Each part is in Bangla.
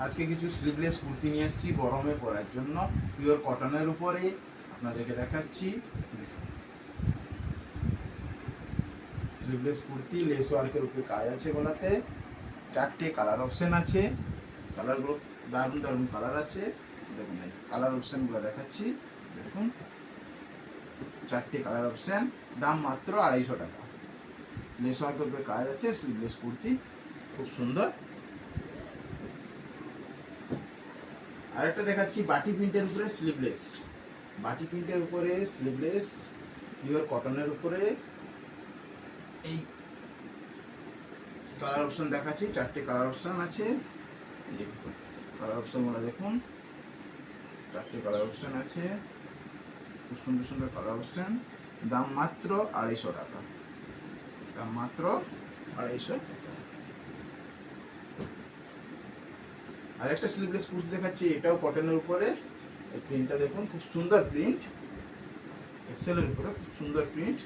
আজকে কিছু স্লিভলেস কুর্তি নিয়ে এসেছি গরমে পরার জন্য, পিওর কটনের উপরে আপনাদেরকে দেখাচ্ছি। স্লিভলেস কুর্তি, লেস ওয়ার্কের উপরে কাজ আছে গলাতে, 4টে কালার অপশন আছে। কালারগুলো দারুণ দারুণ কালার আছে। দেখুন এই কালার অপশনগুলো দেখাচ্ছি। দেখুন 4টে কালার অপশন, দাম মাত্র 250 টাকা। লেস ওয়ার্কের উপরে কাজ আছে, স্লিভলেস কুর্তি খুব সুন্দর। আরেকটা দেখাচ্ছি বাটি প্রিন্টের উপরে স্লিভলেস, বাটি প্রিন্টের উপরে স্লিভলেস পিওর কটনের উপরে। এই কালার অপশন দেখাচ্ছি, 4টে কালার অপশন আছে। এই কালার অপশনগুলো দেখুন, 4টে কালার অপশন আছে, খুব সুন্দর সুন্দর কালার অপশন। দাম মাত্র 250 টাকা, দাম মাত্র 250 টাকা। আর একটা স্লিভলেস কুর্তি দেখাচ্ছি, এটাও কটনের উপরে। এই প্রিন্টটা দেখুন, খুব সুন্দর প্রিন্ট, এক্সেলের উপরে খুব সুন্দর প্রিন্ট।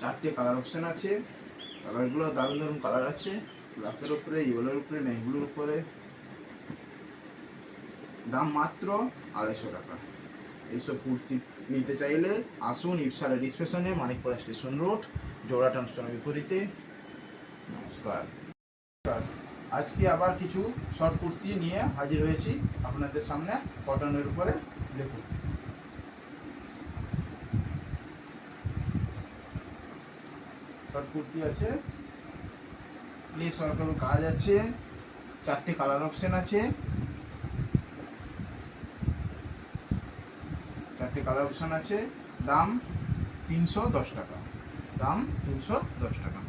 4টে কালার অপশন আছে, কালারগুলো দারুণ দারুণ কালার আছে। ব্ল্যাকের উপরে, ইয়েলোর উপরে, নেভিগুলোর উপরে। দাম মাত্র 250 টাকা। এইসব কুর্তি নিতে চাইলে আসুন ইপসা লেডিস ফ্যাশনে, মানিকপাড়া স্টেশন রোড, জোড়াটান স্টেশনের বিপরীতে। নমস্কার। আজকে আবার কিছু শর্ট কুর্তি নিয়ে হাজির হয়েছি আপনাদের সামনে কটনের উপরে। দেখুন শর্ট কুর্তি আছে, লেস ওয়ার্কের কাজ আছে, 4টে কালার অপশন আছে, 4টে কালার অপশন আছে। দাম 310 টাকা, দাম 310 টাকা।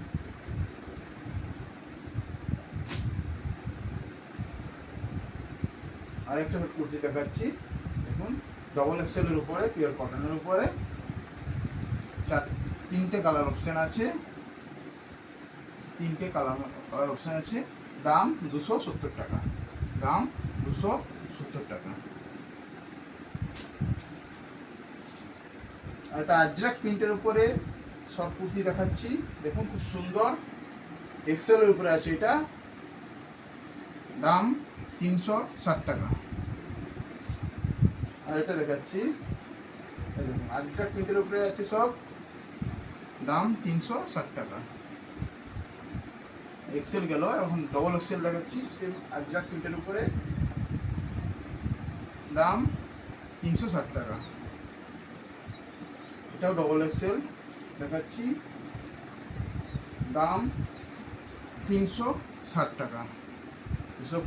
আরেকটা কুর্তি দেখাচ্ছি, দেখুন ডবল এক্সেলের উপরে, পিওর কটনের উপরে। 3টে কালার অপশন আছে, 3টে কালার অপশন আছে। দাম 270 টাকা, দাম 270 টাকা। আর একটা আজরাক প্রিন্টের উপরে শর্ট কুর্তি দেখাচ্ছি, দেখুন খুব সুন্দর, এক্সেলের উপরে আছে এটা। দাম 360 টাকা। আর এটা দেখাচ্ছি, আজরাক প্রিন্টের উপরে আছে সব, দাম 360 টাকা। এক্সেল গেল, এখন ডবল এক্সেল দেখাচ্ছি, সেম আজরাক প্রিন্টের উপরে। দাম 360 টাকা। এটাও ডবল এক্সেল দেখাচ্ছি, দাম 360 টাকা। এসব